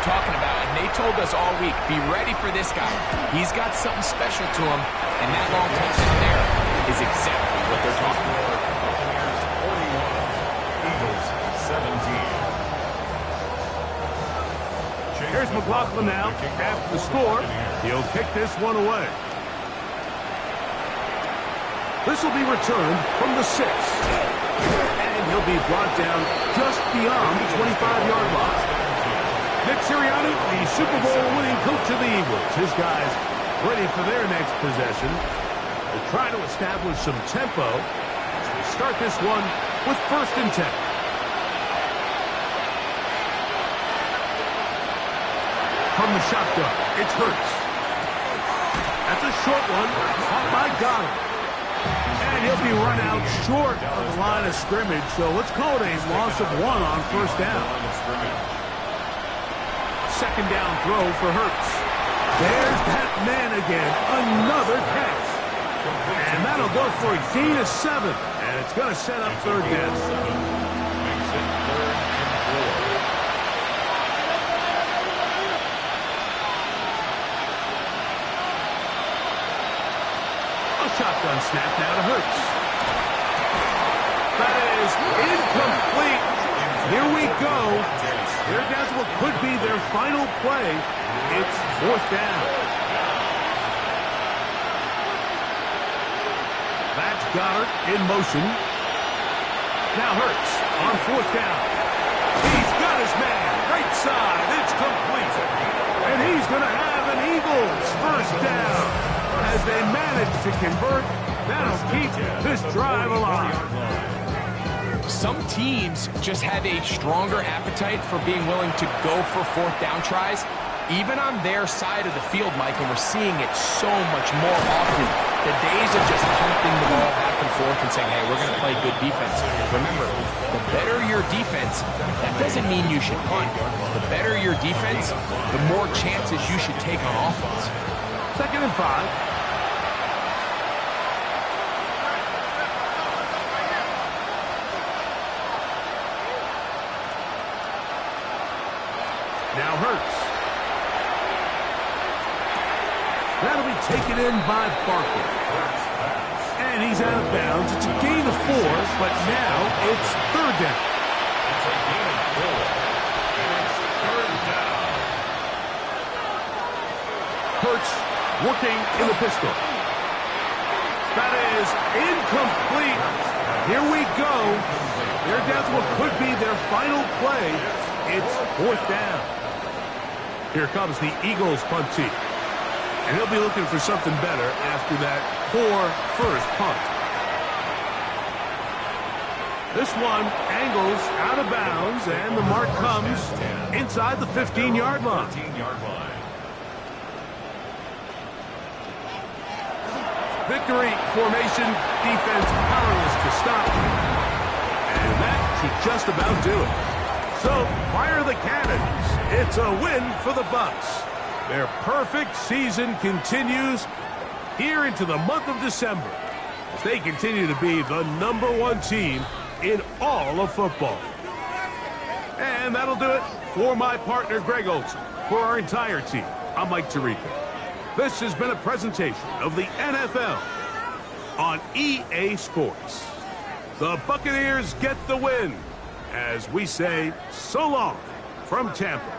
we're talking about, and they told us all week, be ready for this guy. He's got something special to him, and that long touchdown there is exactly what they're talking about. Buccaneers 41, Eagles 17. Here's McLaughlin now. After the score, he'll kick this one away. This will be returned from the 6. And he'll be brought down just beyond the 25-yard line. Nick Sirianni, the Super Bowl winning coach of the Eagles. His guys ready for their next possession. They're trying to establish some tempo as we start this one with 1st and 10. From the shotgun, it's Hurts. That's a short one, caught by Goddard. And he'll be run out short of the line of scrimmage, so let's call it a loss of 1 on 1st down. 2nd down throw for Hurts. There's that man again, another catch. And that'll go for a gain of 7, and it's going to set up 3rd down. Makes it 3rd and 4. Shotgun snap now to Hurts. That is incomplete. Here we go. They're down to what could be their final play. It's 4th down. That's Goddard in motion. Now Hurts on 4th down. He's got his man. Right side. It's complete. And he's going to have an Eagles 1st down. As they manage to convert, that'll keep this drive alive. Some teams just have a stronger appetite for being willing to go for 4th down tries, even on their side of the field, Mike, and we're seeing it so much more often. The days of just pumping the ball back and forth and saying, hey, we're going to play good defense. Remember, the better your defense, that doesn't mean you should punt. The better your defense, the more chances you should take on offense. 2nd and 5. Now Hurts. That'll be taken in by Barkley. And he's out of bounds. It's a gain of 4, but now it's 3rd down. It's a gain of 4. And it's 3rd down. Hurts working in the pistol. That is incomplete. Here we go. They're down to what could be their final play. It's 4th down. Here comes the Eagles punt team. And he'll be looking for something better after that poor first punt. This one angles out of bounds, and the mark comes inside the 15-yard line. Victory formation, defense powerless to stop. And that should just about do it. So, fire the cannons. It's a win for the Bucs. Their perfect season continues here into the month of December as they continue to be the #1 team in all of football. And that'll do it for my partner, Greg Olson. For our entire team, I'm Mike Tirico. This has been a presentation of the NFL on EA Sports. The Buccaneers get the win as we say so long from Tampa.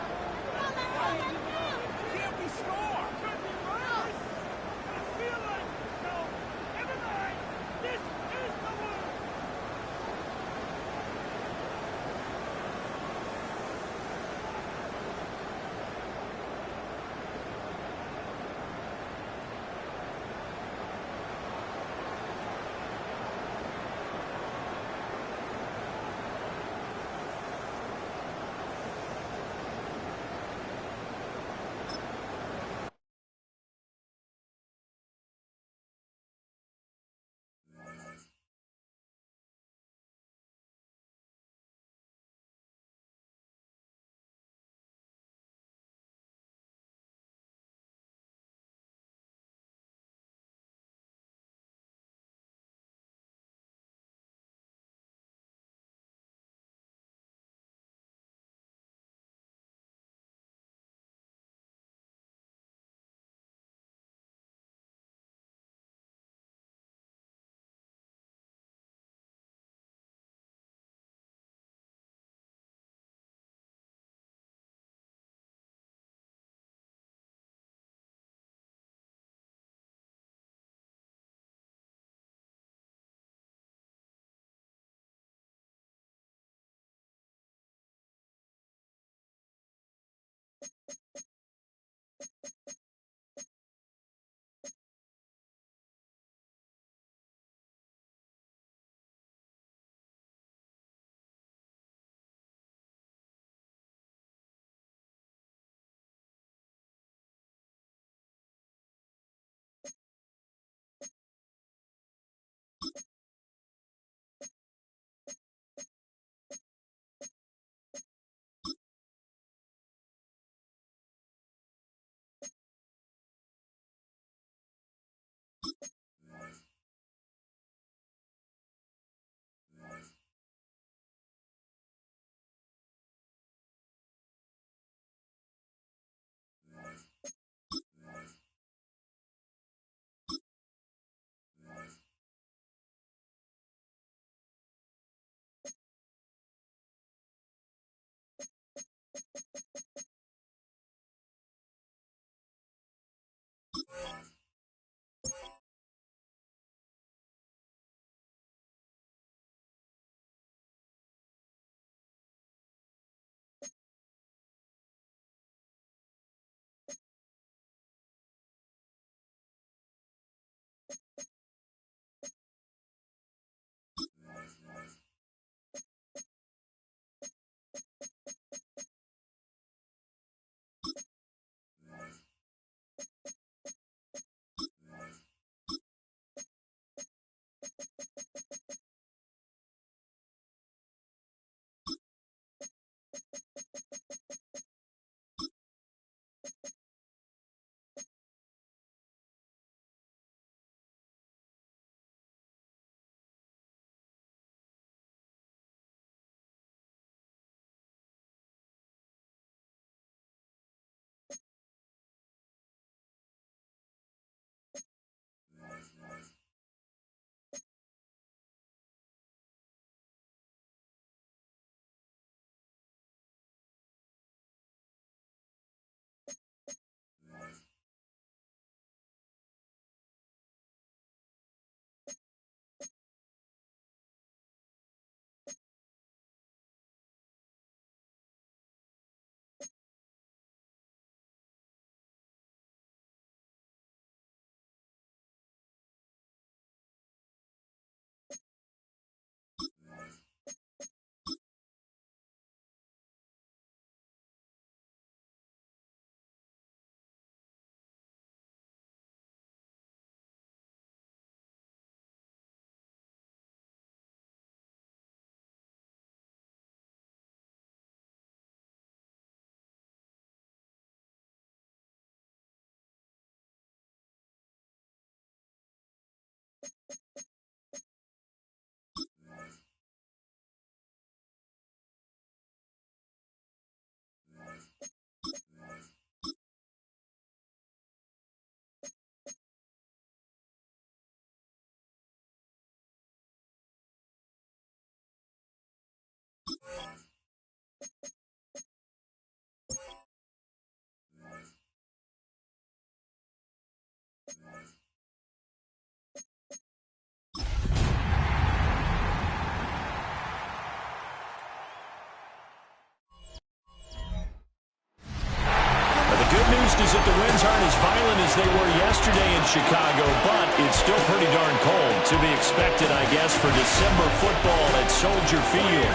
news is that the winds aren't as violent as they were yesterday in Chicago, but it's still pretty darn cold. To be expected, I guess, for December football at Soldier Field.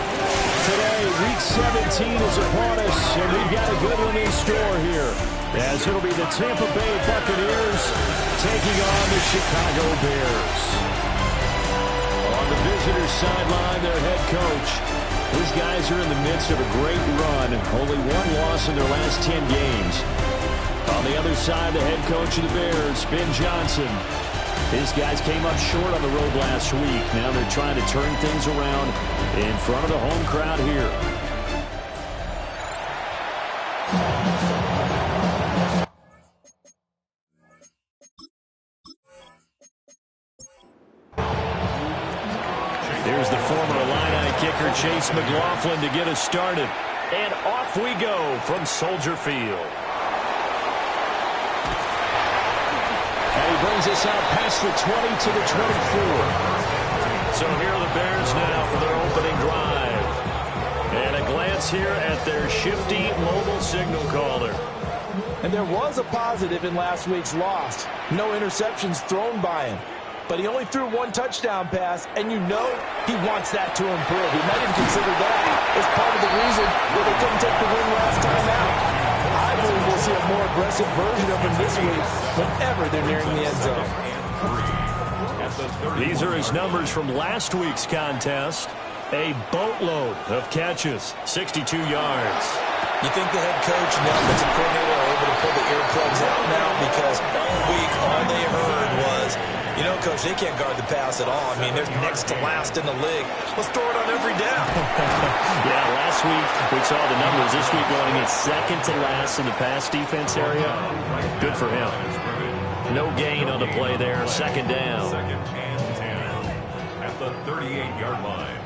Today, Week 17 is upon us, and we've got a good one in store here, as it'll be the Tampa Bay Buccaneers taking on the Chicago Bears. On the visitors' sideline, their head coach. These guys are in the midst of a great run. Only one loss in their last 10 games. On the other side, the head coach of the Bears, Ben Johnson. His guys came up short on the road last week. Now they're trying to turn things around in front of the home crowd here. Here's the former Illini kicker, Chase McLaughlin, to get us started. And off we go from Soldier Field. And he brings us out past the 20 to the 24. So here are the Bears now for their opening drive. And a glance here at their shifty mobile signal caller. And there was a positive in last week's loss. No interceptions thrown by him. But he only threw one touchdown pass, and you know he wants that to improve. He might even consider that as part of the reason why they couldn't take the win last time out. I believe we'll see a more aggressive version of him this week whenever they're nearing the end zone. These are his numbers from last week's contest. A boatload of catches, 62 yards. You think the head coach and the offensive coordinator are able to pull the earplugs out now? Because all week, all they heard was, you know, Coach, they can't guard the pass at all. I mean, they're next to last in the league. Let's throw it on every down. Yeah, last week we saw the numbers. This week going in second to last in the pass defense area. Good for him. No gain on the play there. Second down. Second and 10 at the 38-yard line.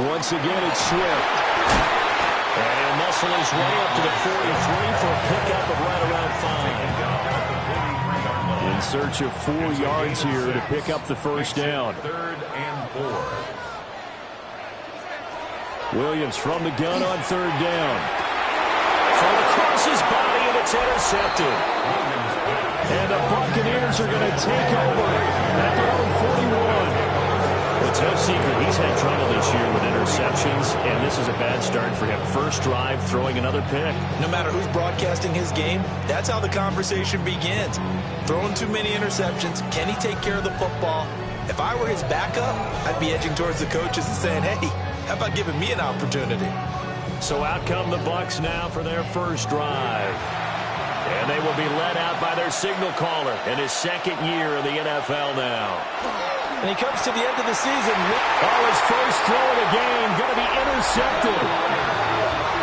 Once again, it's Swift. And he'll muscle his way up to the 43 for a pickup of right around 5. In search of 4 yards here to pick up the first down. Third and 4. Williams from the gun on third down. Thrown across his body, and it's intercepted. And the Buccaneers are going to take over at their own 41. It's no secret he's had trouble this year with interceptions, and this is a bad start for him. First drive, throwing another pick. No matter who's broadcasting his game, that's how the conversation begins. Throwing too many interceptions, can he take care of the football? If I were his backup, I'd be edging towards the coaches and saying, hey, how about giving me an opportunity? So out come the Bucs now for their first drive. And they will be led out by their signal caller in his second year in the NFL now. And he comes to the end of the season. Oh, his first throw of the game going to be intercepted.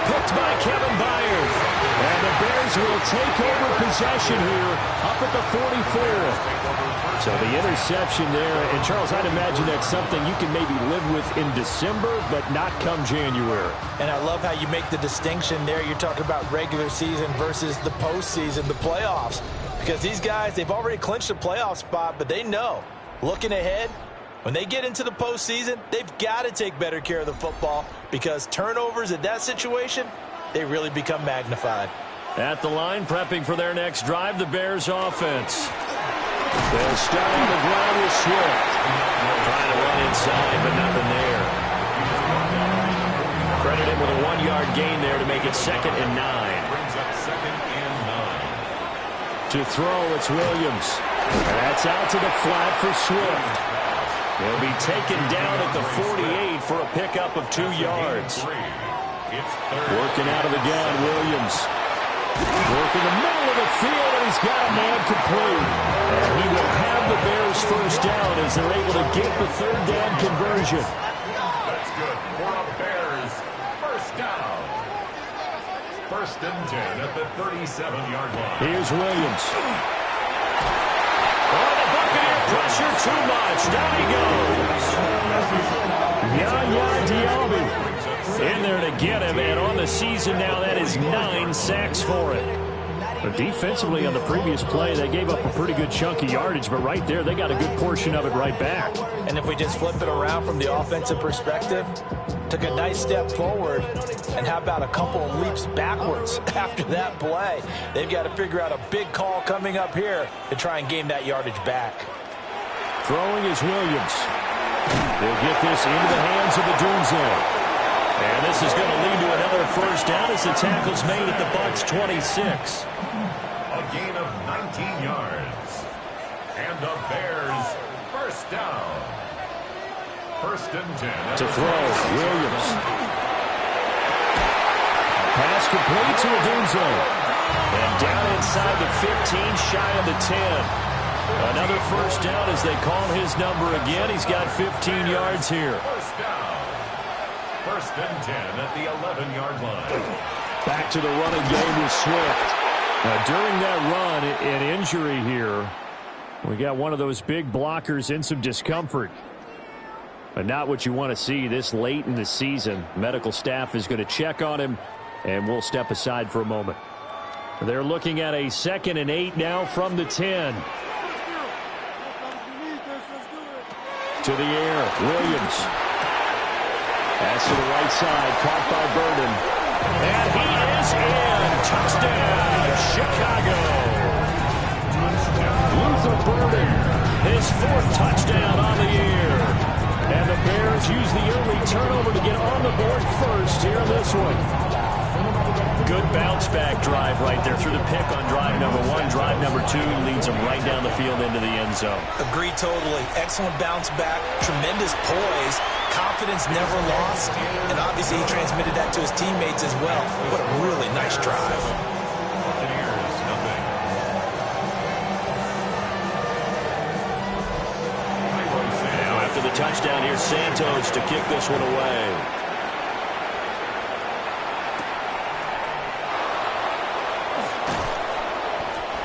Picked by Kevin Byard. And the Bears will take over possession here up at the 44. So the interception there. And, Charles, I'd imagine that's something you can maybe live with in December, but not come January. And I love how you make the distinction there. You're talking about regular season versus the postseason, the playoffs. Because these guys, they've already clinched a playoff spot, but they know, looking ahead, when they get into the postseason, they've got to take better care of the football because turnovers in that situation, they really become magnified. At the line, prepping for their next drive, the Bears offense. They'll start on the ground with Swift. Trying to run inside, but nothing there. Credit him with a 1-yard gain there to make it 2nd and 9. Brings up 2nd and 9. To throw, it's Williams. And that's out to the flat for Swift. He'll be taken down at the 48 for a pickup of 2 yards. Working out of the gun, Williams. Working the middle of the field, and he's got a man complete. And he will have the Bears first down as they're able to get the third down conversion. That's good for the Bears. First down. 1st and 10 at the 37-yard line. Here's Williams. Oh, the Buccaneer pressure too much. Down he goes. Yaya Diaby in there to get him, and on the season now, that is 9 sacks for it. But defensively on the previous play, they gave up a pretty good chunk of yardage, but right there, they got a good portion of it right back. And if we just flip it around from the offensive perspective, Took a nice step forward, and how about a couple of leaps backwards after that play? They've got to figure out a big call coming up here to try and gain that yardage back. Throwing is Williams. He'll get this into the hands of the Dunzo. And this is going to lead to another first down as the tackle's made at the Bucs' 26. A gain of 19 yards. And the Bears first down. First and 10. To throw, Williams. Pass complete to Dunzo. And down inside the 15, shy of the 10. Another first down as they call his number again. He's got 15 yards here. First down. First and 10 at the 11-yard line. Back to the running game with Swift. Now, during that run, an injury here. We got one of those big blockers in some discomfort. But not what you want to see this late in the season. Medical staff is going to check on him, and we'll step aside for a moment. They're looking at a 2nd and 8 now from the 10. To the air, Williams. Pass to the right side, caught by Burden. And he is in. Touchdown, Chicago. Luther Burden, his 4th touchdown on the year. And the Bears use the early turnover to get on the board first here in this one. Good bounce-back drive right there through the pick on drive number 1. Drive number 2 leads them right down the field into the end zone. Agree totally. Excellent bounce back, tremendous poise, confidence never lost, and obviously he transmitted that to his teammates as well. What a really nice drive. Now after the touchdown, here's Santos to kick this one away.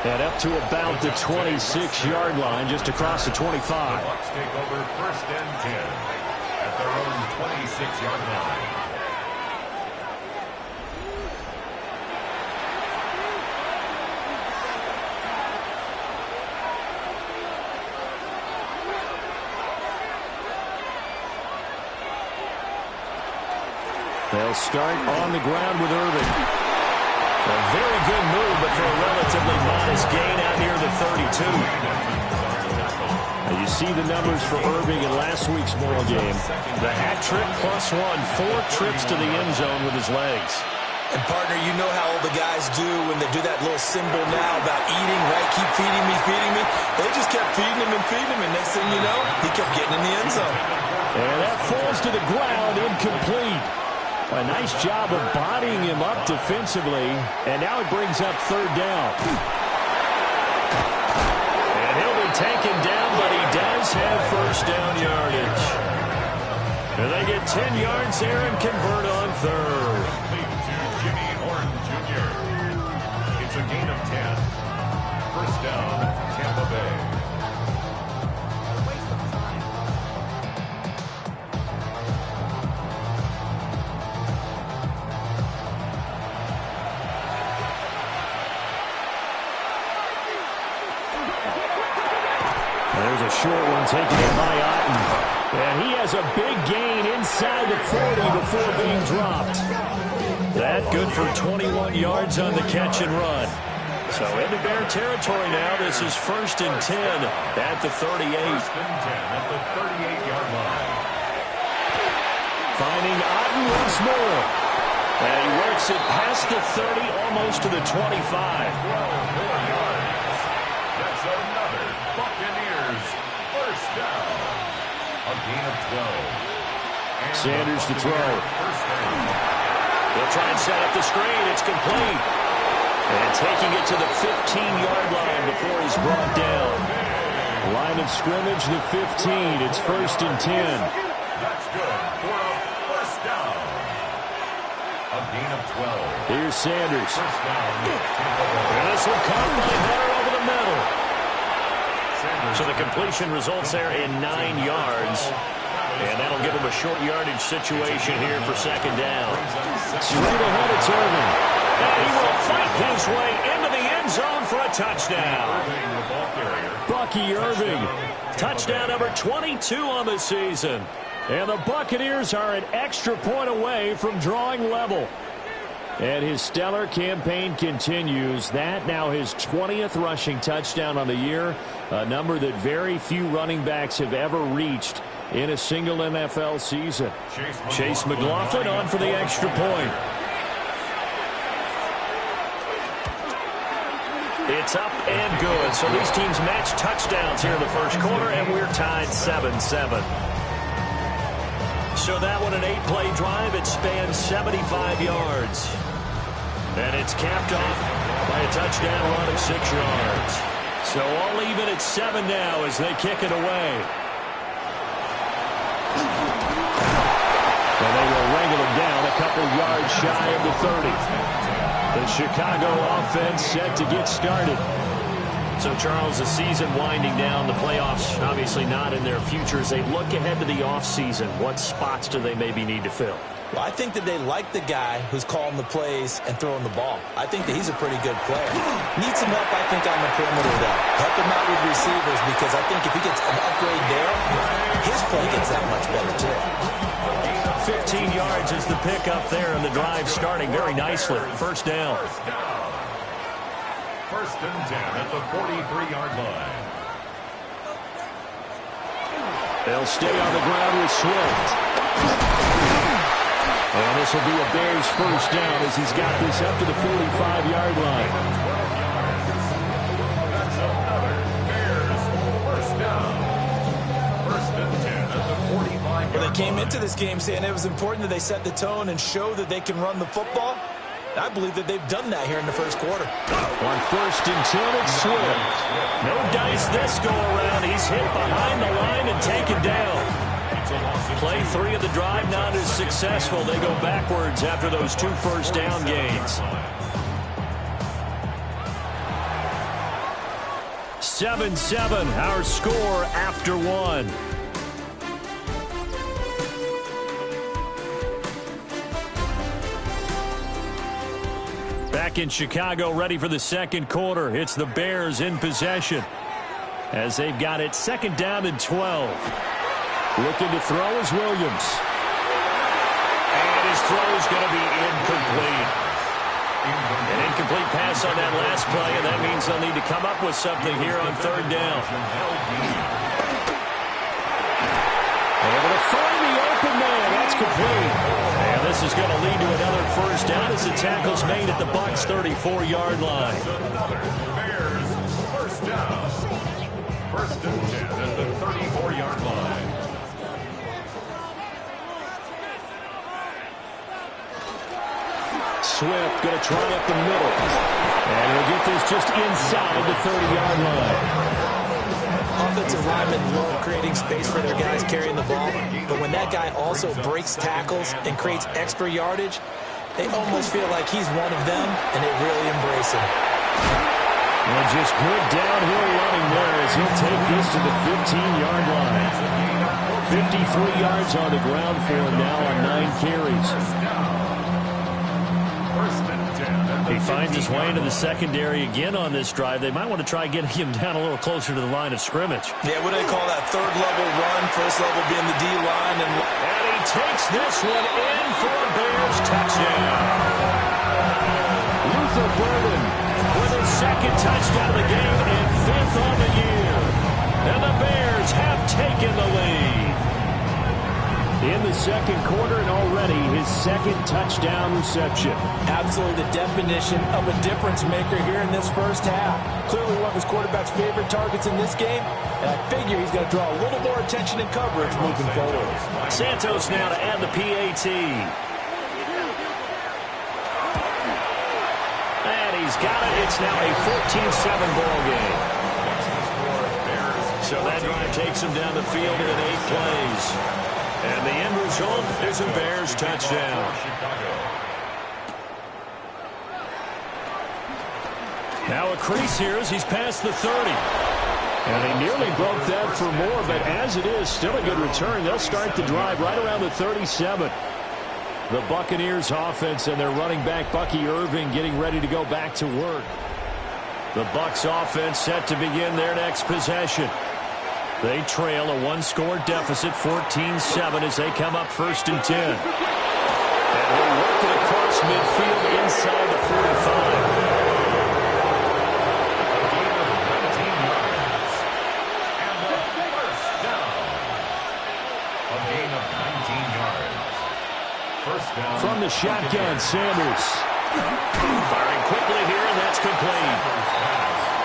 And up to about the 26-yard line, just across the 25. The Bucs take over first and 10 at their own 26-yard line. They'll start on the ground with Irving. A very good move, but for a relatively modest gain out near the 32. Now you see the numbers for Irving in last week's ball game. The hat trick +1, 4 trips to the end zone with his legs. And, partner, you know how all the guys do when they do that little symbol now about eating, right? Keep feeding me, feeding me. They just kept feeding him and feeding him, and next thing you know, he kept getting in the end zone. And that falls to the ground, incomplete. A nice job of bodying him up defensively, and now it brings up 3rd down. And he'll be taken down, but he does have first down yardage. And they get 10 yards there and convert on 3rd. Jimmy Horn Jr. It's a gain of 10. First down, Tampa Bay. There's a short one taken in by Otten. And he has a big gain inside the 40 before being dropped. That good for 21 yards on the catch and run. So into Bear territory now. This is first and 10 at the 38. First and 10 at the 38-yard line. Finding Otten once more. And he works it past the 30, almost to the 25. 12 more yards. That's another Buccaneers first down. A gain of 12. And Sanders to throw. First down. They'll try and set up the screen. It's complete. And taking it to the 15-yard line before he's brought down. Line of scrimmage, the 15. It's first and 10. That's good for a first down. A gain of 12. Here's Sanders. First down. And this one caught by Hunter over the middle. So the completion results there in 9 yards. And that'll give him a short yardage situation here for second down. Straight ahead, it's Irving. And he will fight his way into the end zone down for a touchdown. Bucky Irving, touchdown number 22 on the season. And the Buccaneers are an extra point away from drawing level. And his stellar campaign continues. That now his 20th rushing touchdown on the year, a number that very few running backs have ever reached in a single NFL season. Chase McLaughlin on for the extra point. It's up and good. So these teams match touchdowns here in the first quarter, and we're tied 7-7. So that one, an 8-play drive. It spans 75 yards. And it's capped off by a touchdown run of 6 yards. So all even at 7 now as they kick it away. And they will wrangle him down a couple yards shy of the 30. The Chicago offense set to get started. So, Charles, the season winding down, the playoffs obviously not in their future. As they look ahead to the offseason, what spots do they maybe need to fill? Well, I think that they like the guy who's calling the plays and throwing the ball. I think that he's a pretty good player. Needs some help, I think, on the perimeter, though. Help him out with receivers, because I think if he gets an upgrade there, his play gets that much better, too. 15 yards is the pickup there, and the drive starting very nicely. First down. First and 10 at the 43-yard line. They'll stay on the ground with Swift. And this will be a Bears first down as he's got this up to the 45-yard line. That's another Bears first down. First and 10 at the 45-yard line. Well, they came into this game saying it was important that they set the tone and show that they can run the football. I believe that they've done that here in the first quarter. On first and 10, it's Swift. No dice this go around. He's hit behind the line and taken down. Play 3 of the drive not as successful. They go backwards after those 2 first down gains. 7-7, our score after 1. Back in Chicago, ready for the second quarter. It's the Bears in possession as they've got it second down and 12. Looking to throw is Williams. And his throw is going to be incomplete. An incomplete pass on that last play, and that means they'll need to come up with something here on third down. Able to find the open man. That's complete. And this is going to lead to another first down as the tackle's made at the Bucs' 34-yard line. Bears first down. First and 10 at the 34-yard line. Swift going to try up the middle. And he'll get this just inside the 30-yard line. Offensive linemen love creating space for their guys carrying the ball, but when that guy also breaks tackles and creates extra yardage, they almost feel like he's one of them, and they really embrace him. And just good downhill running there as he'll take this to the 15-yard line. 53 yards on the ground for him now on 9 carries. He finds his way into the secondary again on this drive. They might want to try getting him down a little closer to the line of scrimmage. Yeah, what do they call that? Third-level run, first level being the D-line. And he takes this one in for a Bears touchdown. Luther Burden with his second touchdown of the game and 5th on the year. And the Bears have taken the lead. In the second quarter, and already his second touchdown reception. Absolutely the definition of a difference maker here in this first half. Clearly one of his quarterback's favorite targets in this game, and I figure he's going to draw a little more attention and coverage moving forward. Santos now to add the PAT. And he's got it. It's now a 14-7 ball game. So that drive takes him down the field in 8 plays. And the end result is a Bears touchdown. Now a crease here as he's past the 30. And he nearly broke that for more, but as it is, still a good return. They'll start the drive right around the 37. The Buccaneers offense and their running back Bucky Irving getting ready to go back to work. The Bucs offense set to begin their next possession. They trail a one-score deficit, 14-7, as they come up 1st and 10. And they'll work it across midfield inside the 45. From the shotgun, Sanders. Firing quickly here, and that's complete.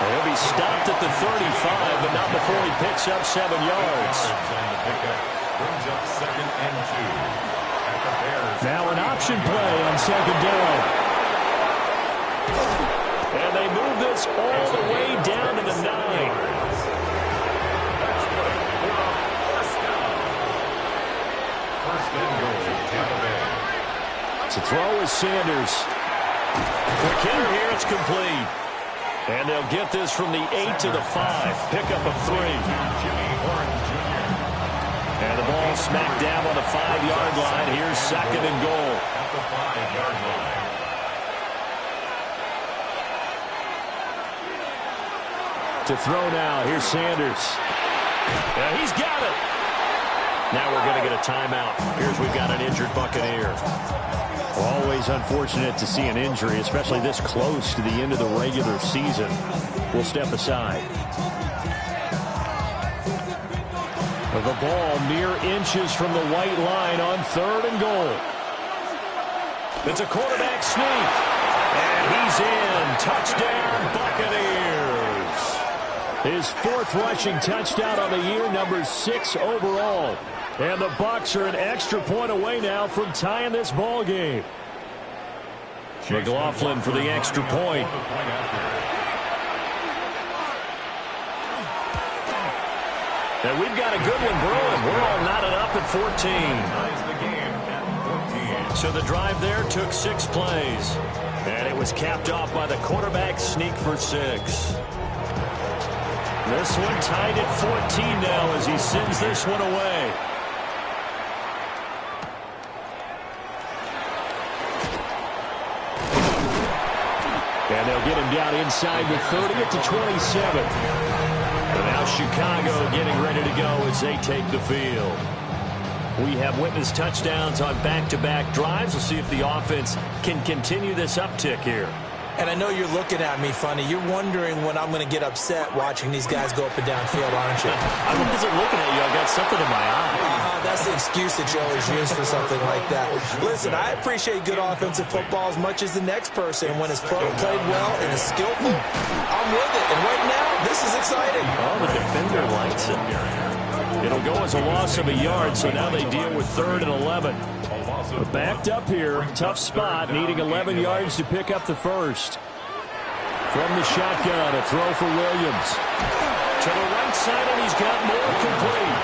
He'll be stopped at the 35, but not before he picks up 7 yards. Now an option play on 2nd down. And they move this all the way down to the 9. To throw is Sanders. The kicker here, it's complete. And they'll get this from the 8 to the 5. Pick up a 3. And the ball smacked down on the 5-yard line. Here's 2nd and goal. At the 5-yard line. To throw now, here's Sanders. Yeah, he's got it. Now we're going to get a timeout. Here's we've got an injured Buccaneer. Always unfortunate to see an injury, especially this close to the end of the regular season. We'll step aside. The ball mere inches from the white line on 3rd and goal. It's a quarterback sneak. And he's in. Touchdown, Buccaneers. His 4th rushing touchdown on the year, number 6 overall. And the Bucs are an extra point away now from tying this ball game. McLaughlin for the extra point. And we've got a good one brewing. We're all knotted up at 14. So the drive there took 6 plays. And it was capped off by the quarterback sneak for 6. This one tied at 14 now as he sends this one away. And they'll get him down inside the 30 at the 27. And now Chicago getting ready to go as they take the field. We have witnessed touchdowns on back-to-back drives. We'll see if the offense can continue this uptick here. And I know you're looking at me funny. You're wondering when I'm going to get upset watching these guys go up and down field, aren't you? I wasn't looking at you. I got something in my eye. That's the excuse that you always use for something like that. Listen, I appreciate good offensive football as much as the next person. When it's played well and is skillful, I'm with it. And right now, this is exciting. Oh, the defender likes it. It'll go as a loss of a yard, so now they deal with 3rd and 11. But backed up here, tough spot, needing 11 yards to pick up the 1st. From the shotgun, a throw for Williams. To the right side, and he's got more complete.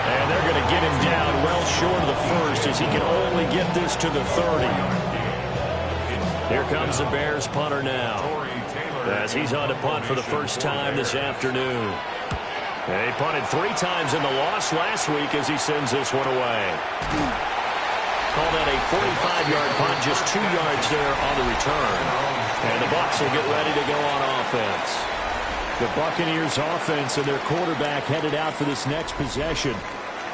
And they're going to get him down well short of the 1st as he can only get this to the 30. Here comes the Bears punter now, as he's on to punt for the first time this afternoon. And he punted 3 times in the loss last week as he sends this one away. Call that a 45-yard punt, just 2 yards there on the return. And the Bucs will get ready to go on offense. The Buccaneers offense and their quarterback headed out for this next possession.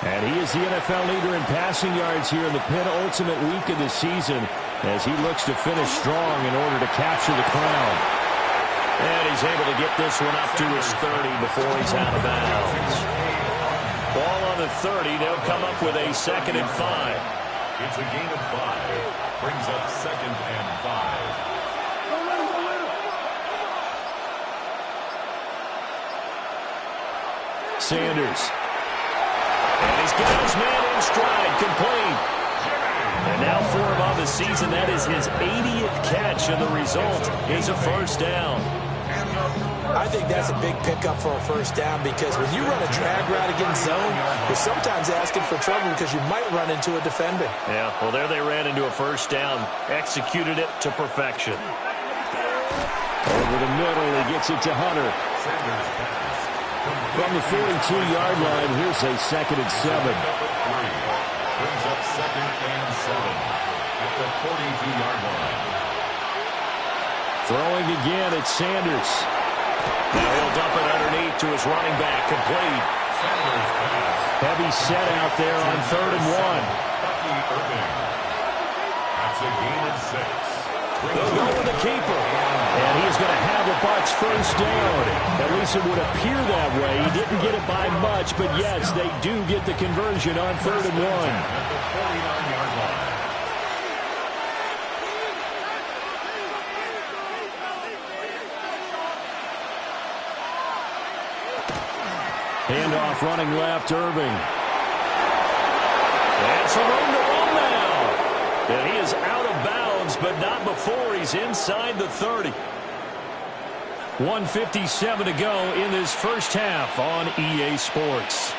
And he is the NFL leader in passing yards here in the penultimate week of the season as he looks to finish strong in order to capture the crown. And he's able to get this one up to his 30 before he's out of bounds. Ball on the 30. They'll come up with a 2nd and 5. It's a gain of 5. Brings up 2nd and 5. Sanders. And he's got his man in stride, complete. And now for him on the season, that is his 80th catch, and the result is a 1st down. I think that's a big pickup for a 1st down because when you run a drag route against zone, you're sometimes asking for trouble because you might run into a defender. Yeah, well, there they ran into a 1st down, executed it to perfection. Over the middle, he gets it to Hunter. From the 42-yard line, here's a 2nd and 7. Brings up 2nd and 7 at the 42-yard line. Throwing again, it's Sanders. Now he'll dump it underneath to his running back, complete. Heavy set out there on 3rd and 1. That's a gain of 6. They'll go with the keeper. And he's going to have the Bucs first down. At least it would appear that way. He didn't get it by much, but yes, they do get the conversion on 3rd and 1. At the 49-yard line. Handoff running left, Irving. And some room to run now. And he is out of bounds, but not before he's inside the 30. 1:57 to go in this first half on EA Sports.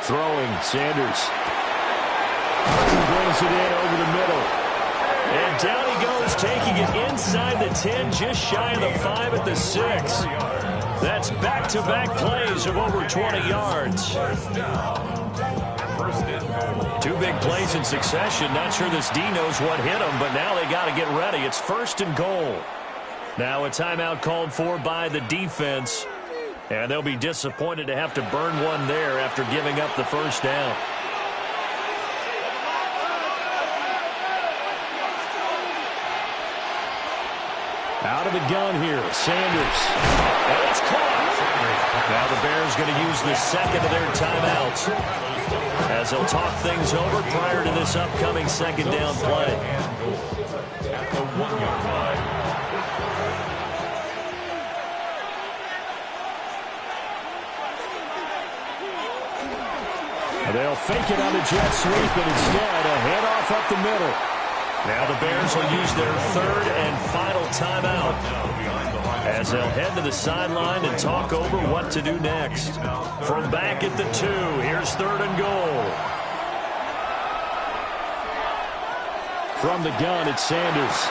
Throwing, Sanders. Brings it in over the middle. And down he goes, taking it inside the 10, just shy of the 5 at the 6. That's back-to-back plays of over 20 yards. Two big plays in succession. Not sure this D knows what hit him, but now they got to get ready. It's 1st and goal. Now a timeout called for by the defense. And they'll be disappointed to have to burn one there after giving up the first down. Out of the gun here, Sanders. And it's caught. Now the Bears going to use the second of their timeouts as they'll talk things over prior to this upcoming second down play. At the 1-yard line. They'll fake it on the jet sweep, and instead a handoff up the middle. Now the Bears will use their 3rd and final timeout as they'll head to the sideline and talk over what to do next. From back at the 2, here's 3rd and goal. From the gun, it's Sanders.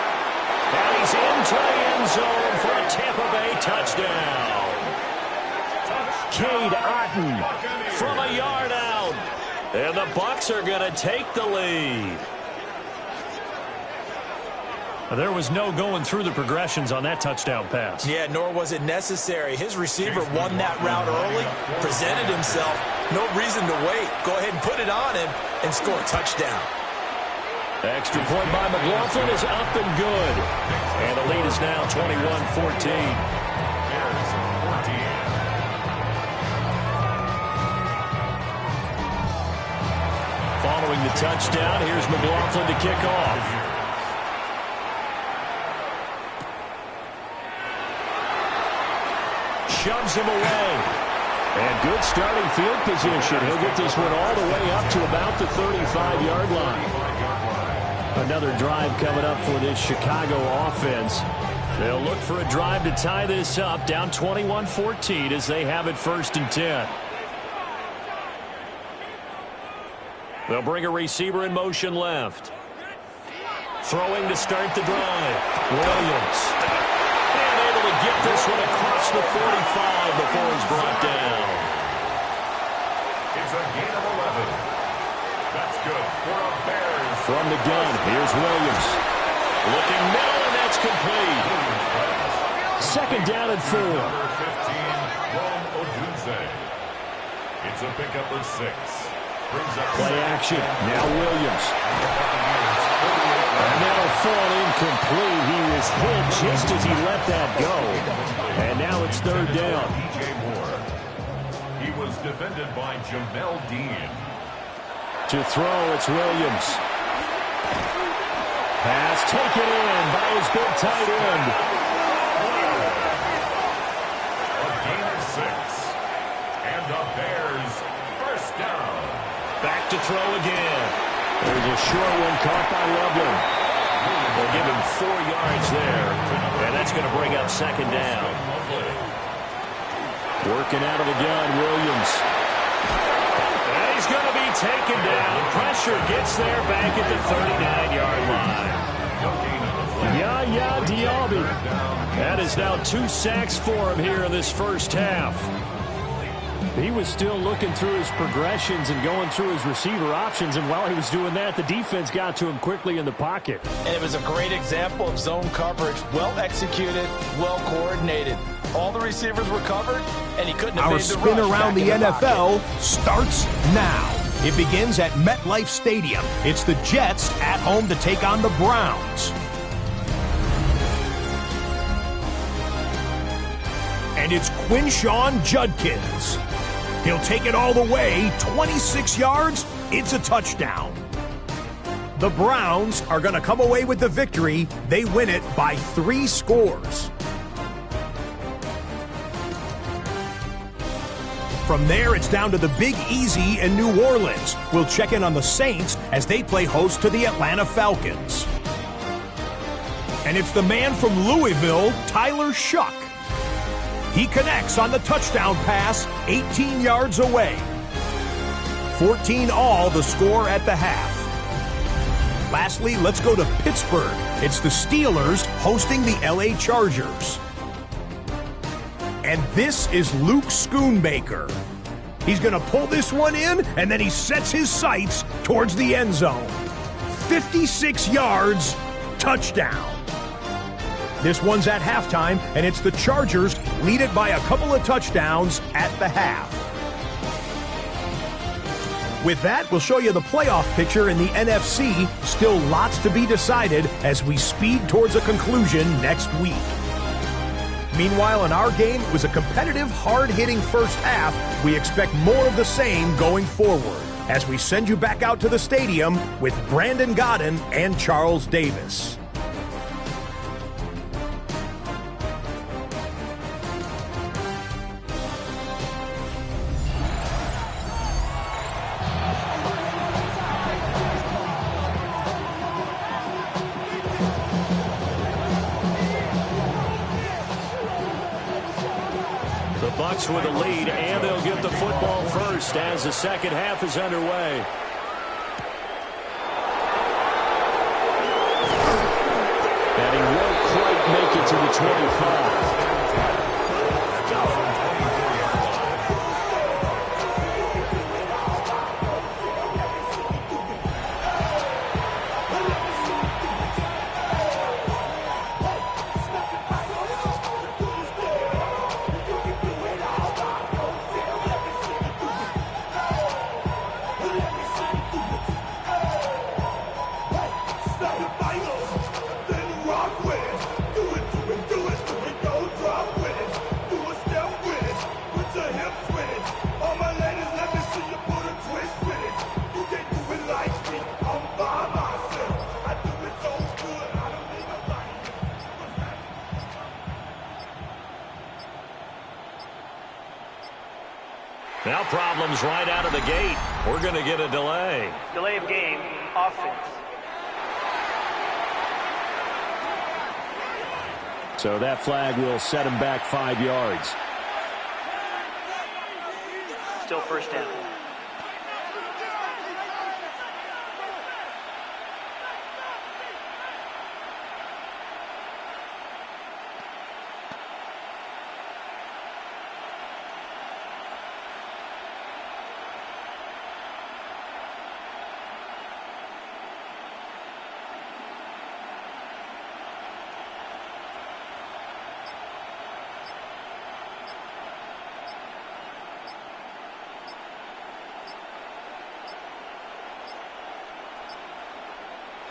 And he's into the end zone for a Tampa Bay touchdown. Cade Otton from a yard out. And the Bucs are going to take the lead. There was no going through the progressions on that touchdown pass. Yeah, nor was it necessary. His receiver won that route early, presented himself. No reason to wait. Go ahead and put it on him and score a touchdown. Extra point by McLaughlin is up and good. And the lead is now 21-14. Following the touchdown, here's McLaughlin to kick off. Shoves him away. And good starting field position. He'll get this one all the way up to about the 35-yard line. Another drive coming up for this Chicago offense. They'll look for a drive to tie this up, down 21-14 as they have it 1st and 10. They'll bring a receiver in motion left. Throwing to start the drive. Williams. And able to get this one across the 45 before he's brought down. It's a gain of 11. That's good for a Bears. From the gun, here's Williams. Looking middle, and that's complete. 2nd down and 4. Number 15, Rome Odunze. It's a pickup of 6. Play action. Now Williams. And that'll fall incomplete. He was hit just as he let that go. And now it's 3rd down. DJ Moore. He was defended by Jamel Dean. To throw, it's Williams. Pass taken in by his big tight end. A gain of 6. And the Bears first down. Back to throw again. There's a short one caught by Loveland. They'll give him 4 yards there. And that's going to bring up 2nd down. Working out of the gun, Williams. And he's going to be taken down. Pressure gets there back at the 39-yard line. Yaya Diaby. That is now 2 sacks for him here in this first half. He was still looking through his progressions and going through his receiver options, and while he was doing that, the defense got to him quickly in the pocket. And it was a great example of zone coverage. Well executed, well coordinated. All the receivers were covered, and he couldn't have Our made the spin rush around back the in NFL starts now. It begins at MetLife Stadium. It's the Jets at home to take on the Browns. And it's Quinshawn Judkins. He'll take it all the way, 26 yards, it's a touchdown. The Browns are going to come away with the victory. They win it by 3 scores. From there, it's down to the Big Easy in New Orleans. We'll check in on the Saints as they play host to the Atlanta Falcons. And it's the man from Louisville, Tyler Shuck. He connects on the touchdown pass 18 yards away. 14 all the score at the half. Lastly, let's go to Pittsburgh. It's the Steelers hosting the LA Chargers. And this is Luke Schoonmaker. He's going to pull this one in, and then he sets his sights towards the end zone. 56 yards, touchdown. This one's at halftime, and it's the Chargers lead it by a couple of touchdowns at the half. With that, we'll show you the playoff picture in the NFC. Still lots to be decided as we speed towards a conclusion next week. Meanwhile, in our game, it was a competitive, hard-hitting first half. We expect more of the same going forward as we send you back out to the stadium with Brandon Godden and Charles Davis. Bucks with a lead, and they'll get the football first as the second half is underway. And he won't quite make it to the 25. Now problems right out of the gate. We're going to get a delay. Delay of game, offense. So that flag will set him back 5 yards. Still first down.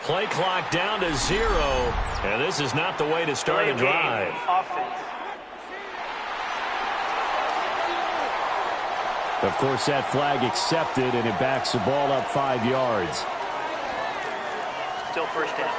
Play clock down to 0, and this is not the way to start a drive. Offense. Of course, that flag accepted, and it backs the ball up 5 yards. Still first down.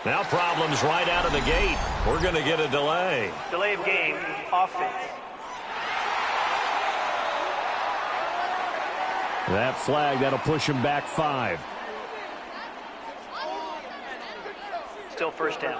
Now problems right out of the gate. We're going to get a delay. Delay of game, offense. That flag, that'll push him back 5. Still first down.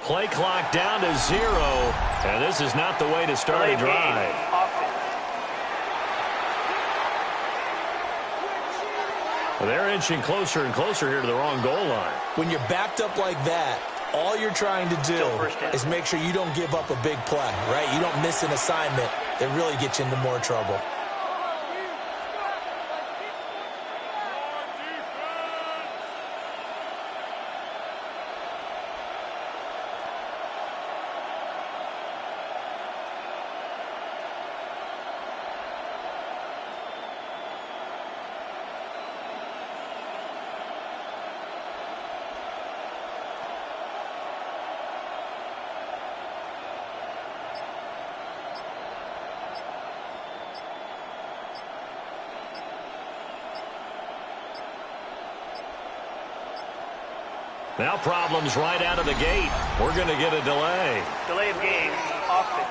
Play clock down to 0, and this is not the way to start a drive. Well, they're inching closer and closer here to the wrong goal line. When you're backed up like that, all you're trying to do is make sure you don't give up a big play, right? You don't miss an assignment that really gets you into more trouble. Now problems right out of the gate. We're going to get a delay. Delay of game, offense.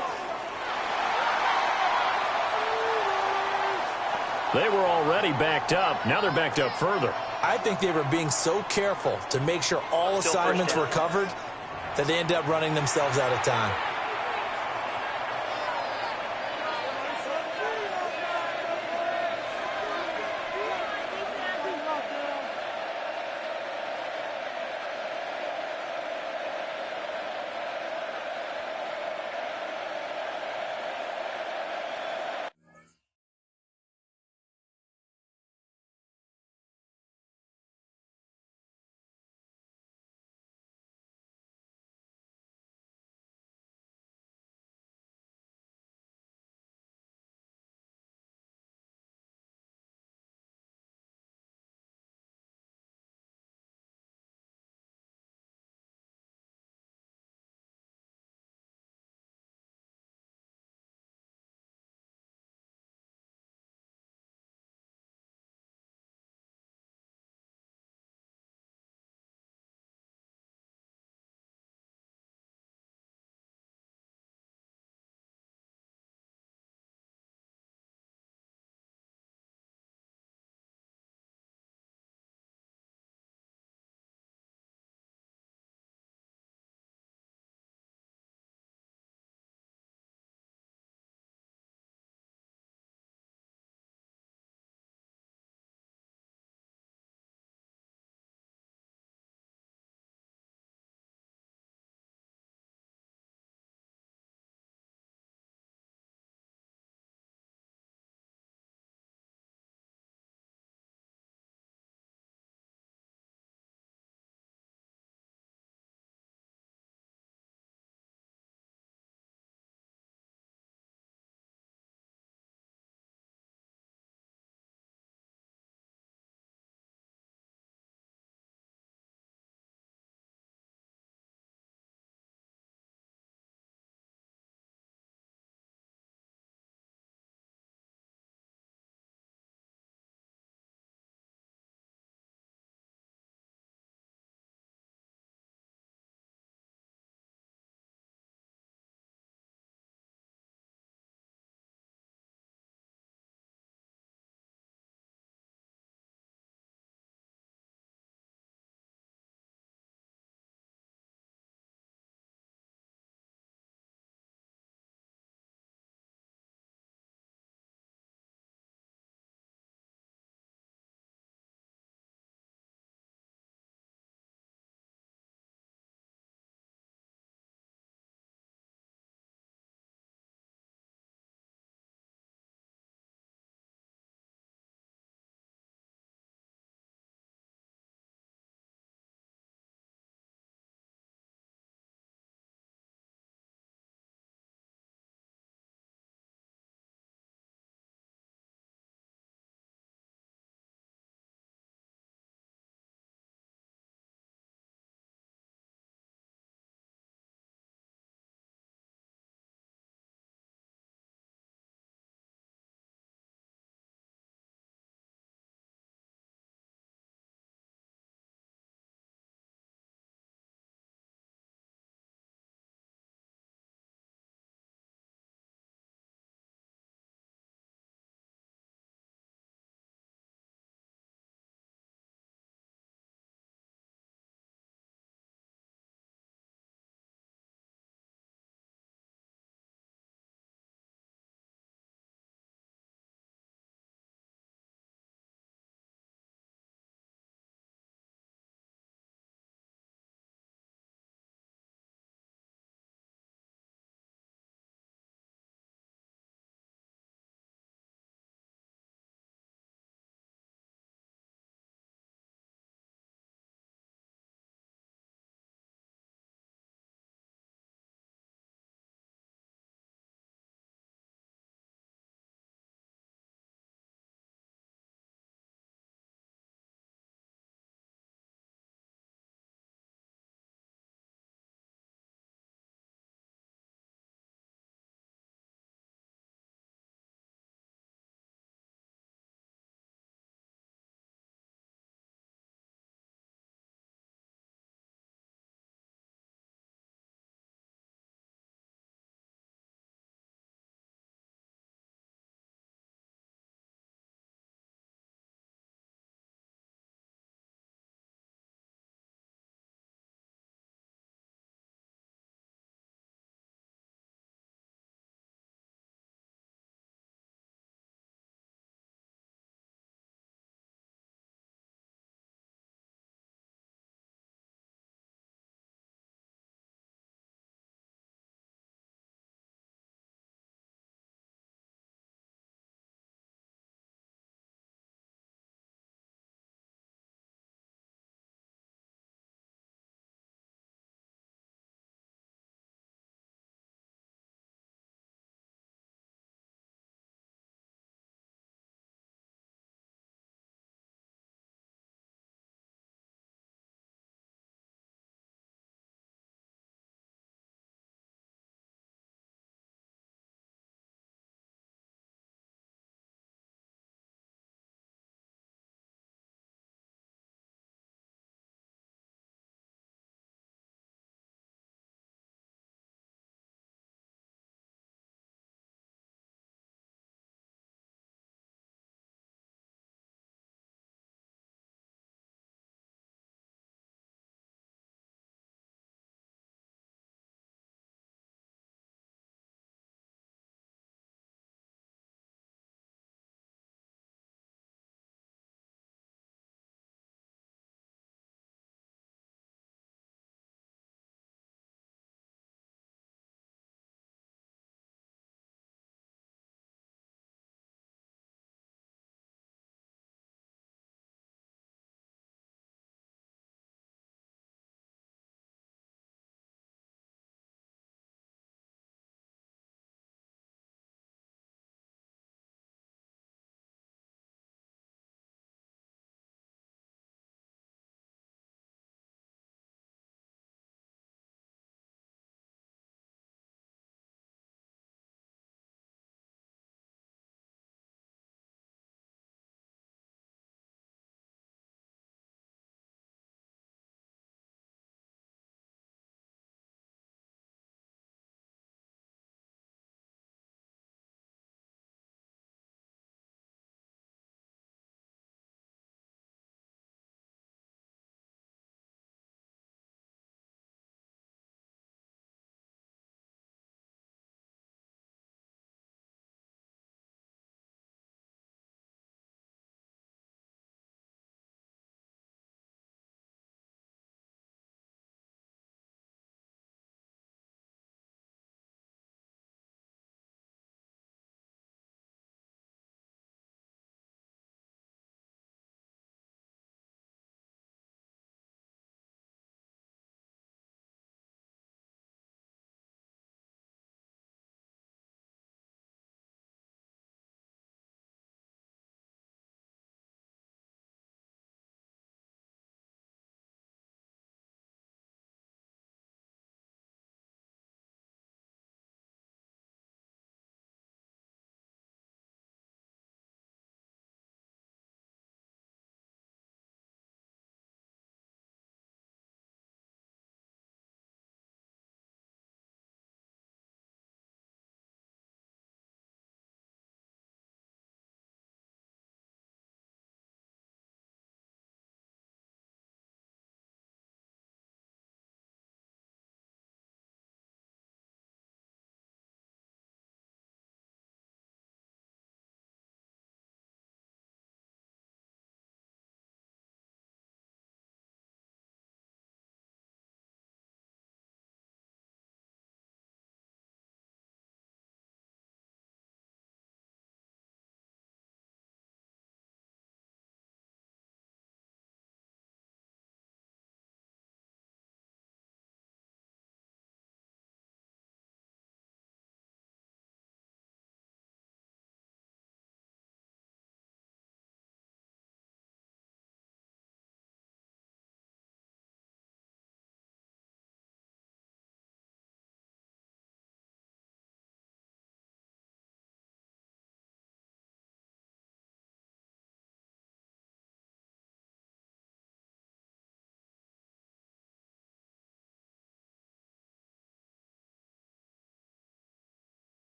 They were already backed up. Now they're backed up further. I think they were being so careful to make sure all assignments were covered that they ended up running themselves out of time.